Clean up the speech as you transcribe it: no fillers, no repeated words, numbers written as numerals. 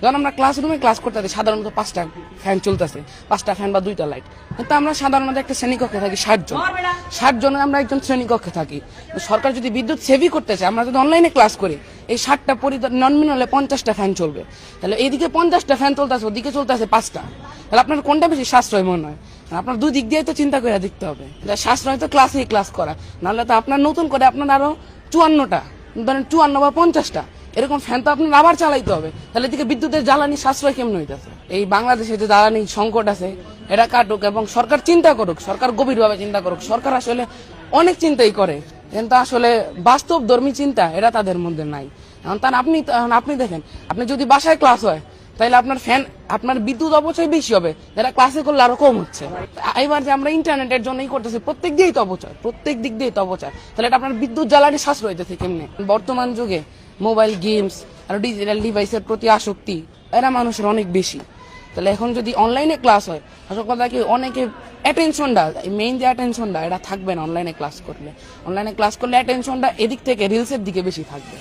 যখন আমরা ক্লাসরুমে ক্লাস করতে থাকি সাধারণত 5টা ফ্যান চলতেছে, 5টা ফ্যান বা 2টা লাইট, কিন্তু আমরা সাধারণত একটা শ্রেণীকক্ষে থাকি 60 জন, 60 জনে আমরা একজন শ্রেণীকক্ষে থাকি। সরকার যদি বিদ্যুৎ সেভই করতে চায়, আমরা যদি অনলাইনে ক্লাস করি, এই 60টা নন হলে 50টা ফ্যান চলবে। তাহলে এইদিকে 50টা ফ্যান চলতেছে, ওদিকে চলতেছে 5টা, তাহলে আপনার কোনটা বেশি সাশ্রয় মনে হয়? আপনার দুই দিক দিয়ে তো চিন্তা করে দেখতে হবে। সাশ্রয় তো ক্লাসেই ক্লাস করা, নাহলে তো আপনার নতুন করে আপনার আরো 54টা, ধরেন 54 বা 50টা এরকম ফ্যান তো আপনার আবার চালাইতে হবে। তাহলে এদিকে বিদ্যুতের জ্বালানি সাশ্রয় কেমন হইতেছে? এই বাংলাদেশে যে জ্বালানি সংকট আছে এটা কাটুক, এবং সরকার চিন্তা করুক, সরকার গভীরভাবে চিন্তা করুক। সরকার আসলে অনেক চিন্তাই করে, কিন্তু আসলে বাস্তব ধর্মী চিন্তা এটা তাদের মধ্যে নাই। এখন আপনি দেখেন, আপনি যদি বাসায় ক্লাস হয় তাহলে আপনার বিদ্যুৎ অপচয় বেশি হবে, যেটা ক্লাসে করলে আরো কম হচ্ছে। এবার যে আমরা ইন্টারনেটের জন্যই করতেছি, প্রত্যেক দিকেই তো অপচয়, প্রত্যেক দিক দিয়ে তো অপচয়। তাহলে এটা আপনার বিদ্যুৎ জ্বালানি সাশ্রয় হইতেছে কেমনে? বর্তমান যুগে মোবাইল গেমস আর ডিজিটাল ডিভাইসের প্রতি আসক্তি এরা মানুষের অনেক বেশি। তাহলে এখন যদি অনলাইনে ক্লাস হয়, আসল কথা কি, অনেকে অ্যাটেনশনটা, মেইন যে অ্যাটেনশনটা এটা থাকবে না অনলাইনে ক্লাস করলে। অনলাইনে ক্লাস করলে অ্যাটেনশনটা এদিক থেকে রিলসের দিকে বেশি থাকবে।